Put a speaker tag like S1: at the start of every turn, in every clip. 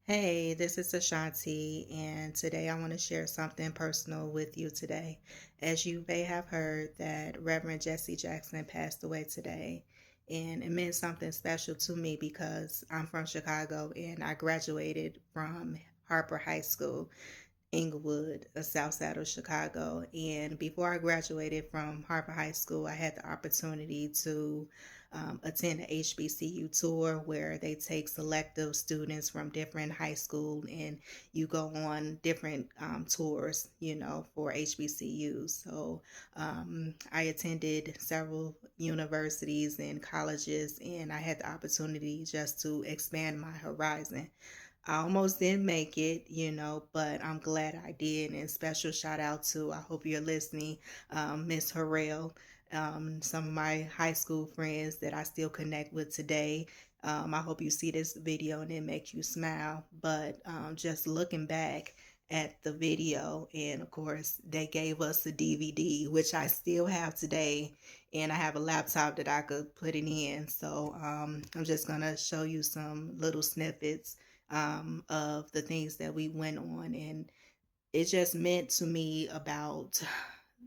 S1: Hey, this is Ashanti, and today I want to share something personal with you today. As you may have heard, that Reverend Jesse Jackson passed away today, and it meant something special to me because I'm from Chicago and I graduated from Harper High School, Inglewood, the south side of Chicago. And before I graduated from Harper High School, I had the opportunity to attend the HBCU Tour, where they take selective students from different high school and you go on different tours, for HBCUs. So I attended several universities and colleges, and I had the opportunity just to expand my horizon. I almost didn't make it, but I'm glad I did. And special shout out to, I hope you're listening, Miss Harrell, some of my high school friends that I still connect with today. I hope you see this video and it makes you smile. But just looking back at the video, and of course, they gave us a DVD, which I still have today. And I have a laptop that I could put it in. So I'm just going to show you some little snippets of the things that we went on, and it just meant to me about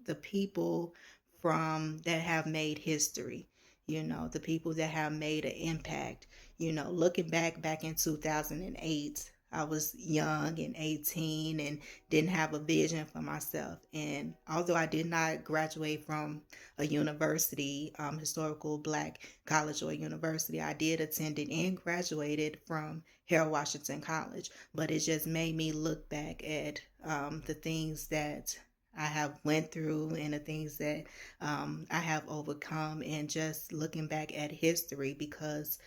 S1: the people from that have made history, the people that have made an impact. Looking back in 2008, I was young and 18 and didn't have a vision for myself. And although I did not graduate from a university, historical black college or university, I did attend it and graduated from Harold Washington College. But it just made me look back at the things that I have went through and the things that I have overcome, and just looking back at history, because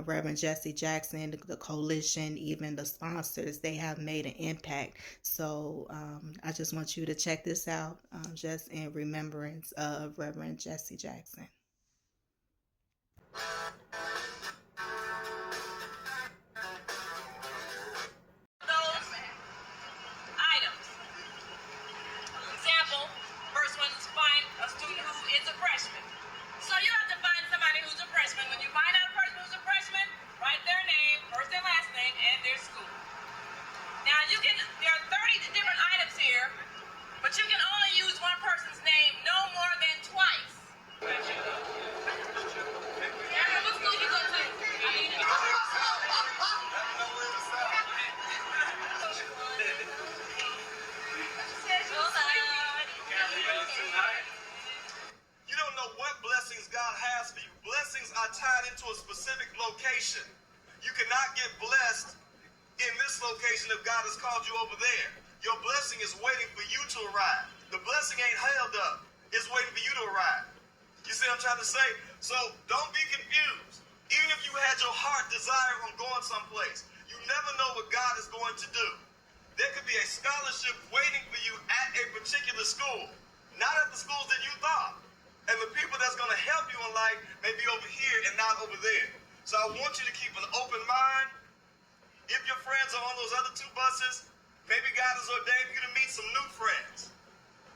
S1: Reverend Jesse Jackson, the coalition, even the sponsors, they have made an impact. So I just want you to check this out, just in remembrance of Reverend Jesse Jackson.
S2: First one is find a student who is a freshman. So you have to find somebody who's a freshman. When you find out a person who's a freshman, write their name, first and last name, and their school. Now there are 30 different items here, but you can only use one person's name no more than twice. What school you go to?
S3: You don't know what blessings God has for you. Blessings are tied into a specific location. You cannot get blessed in this location if God has called you over there. Your blessing is waiting for you to arrive. The blessing ain't held up. It's waiting for you to arrive. You see what I'm trying to say? So don't be confused. Even if you had your heart desire on going someplace, you never know what God is going to do. There could be a scholarship waiting for you at a particular school, not at the schools that you thought. And the people that's going to help you in life may be over here and not over there. So I want you to keep an open mind. If your friends are on those other two buses, maybe God has ordained you to meet some new friends.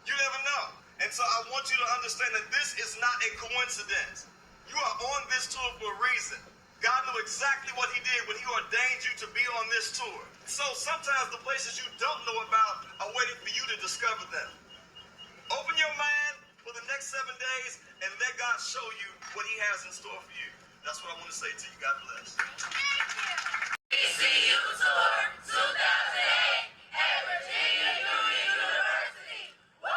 S3: You never know. And so I want you to understand that this is not a coincidence. You are on this tour for a reason. God knew exactly what he did when he ordained you to be on this tour. So sometimes the places you don't know about are waiting for you to discover them. Open your mind for the next 7 days and let God show you what he has in store for you. That's what I want to say to you. God bless.
S2: HBCU Tour 2008 at Virginia Union University. Wow!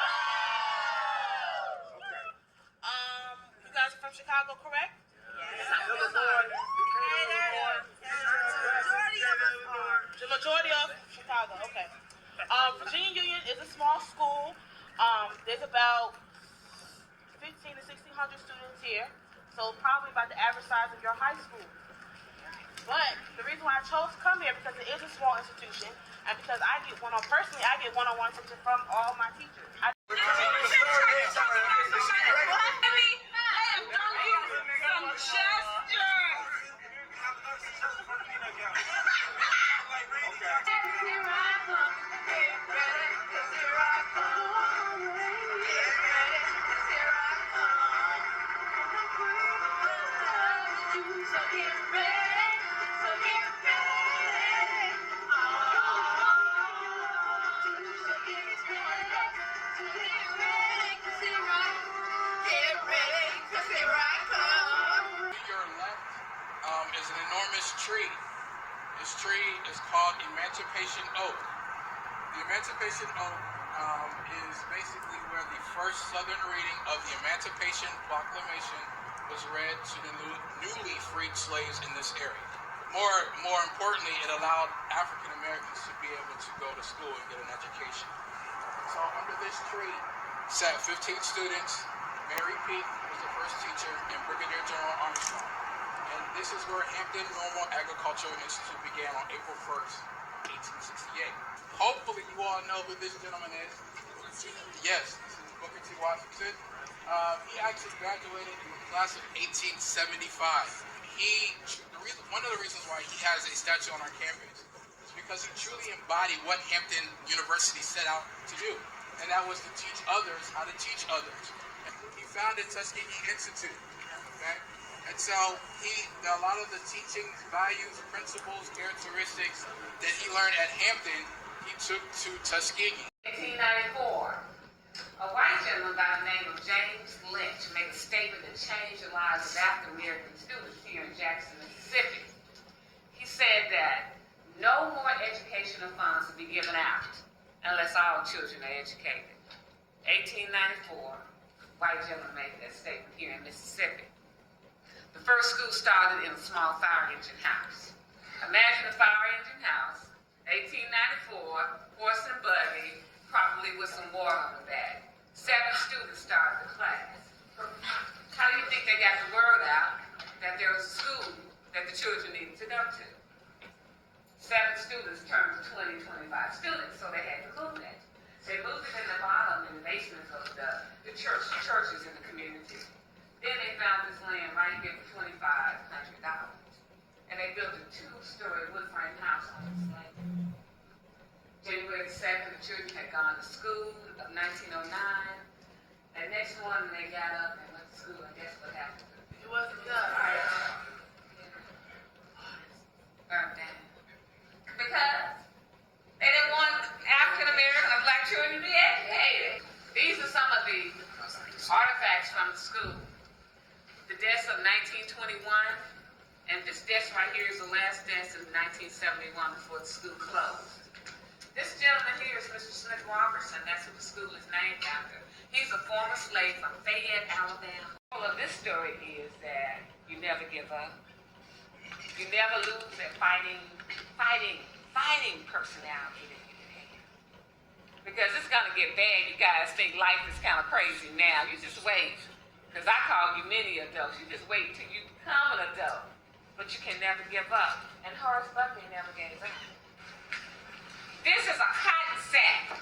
S2: You guys are from Chicago, correct? Yes. The majority of Chicago, okay. Virginia Union is a small school. There's about 1,500 to 1,600 students here, so probably about the average size of your high school. But the reason why I chose to come here, because it is a small institution, and because I get one-on-one attention from all my teachers.
S4: an enormous tree. This tree is called Emancipation Oak. The Emancipation Oak is basically where the first Southern reading of the Emancipation Proclamation was read to the newly freed slaves in this area. More importantly, it allowed African Americans to be able to go to school and get an education. So under this tree sat 15 students. Mary Peak was the first teacher, and Brigadier General Armstrong. And this is where Hampton Normal Agricultural Institute began on April 1st, 1868. Hopefully you all know who this gentleman is. Yes, this is Booker T. Washington. He actually graduated in the class of 1875. One of the reasons why he has a statue on our campus is because he truly embodied what Hampton University set out to do, and that was to teach others how to teach others. He founded Tuskegee Institute, okay? And so a lot of the teachings, values, principles, characteristics that he learned at Hampton, he took to Tuskegee.
S5: 1894. A white gentleman by the name of James Lynch made a statement that changed the lives of African American students here in Jackson, Mississippi. He said that no more educational funds will be given out unless all children are educated. 1894, white gentleman made that statement here in Mississippi. The first school started in a small fire engine house. Imagine a fire engine house, 1894, horse and buggy, probably with some water on the back. 7 students started the class. How do you think they got the word out that there was a school that the children needed to go to? 7 students turned to 20, 25 students, so they had to move it. They moved it in the bottom, in the basement of the churches in the community. Then they found this land right here for $2,500. And they built a 2-story wood frame house on this land. January 2nd, the children had gone to school of 1909. The next morning they got up and went to school, and guess what happened?
S2: It wasn't done.
S5: Burned down. Because they didn't want African American or black children to be educated. These are some of the artifacts from the school. The desk of 1921, and this desk right here is the last desk of 1971 before the school closed. This gentleman here is Mr. Smith Robertson. That's who the school is named after. He's a former slave from Fayette, Alabama. All of this story is that you never give up. You never lose that fighting personality that you have. Because it's gonna get bad. You guys think life is kind of crazy now. You just wait. Because I call you mini adults. You just wait till you become an adult. But you can never give up. And Horace Buckley never gave up. This is a cotton sack.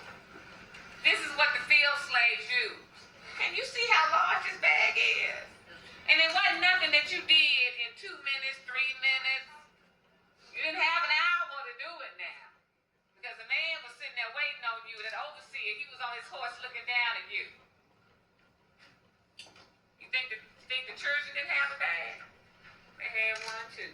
S5: This is what the field slaves used. Can you see how large this bag is? And it wasn't nothing that you did in 2 minutes, 3 minutes. You didn't have an hour to do it now. Because the man was sitting there waiting on you, that overseer, he was on his horse looking down at you. You think the children didn't have a bag? They had one too.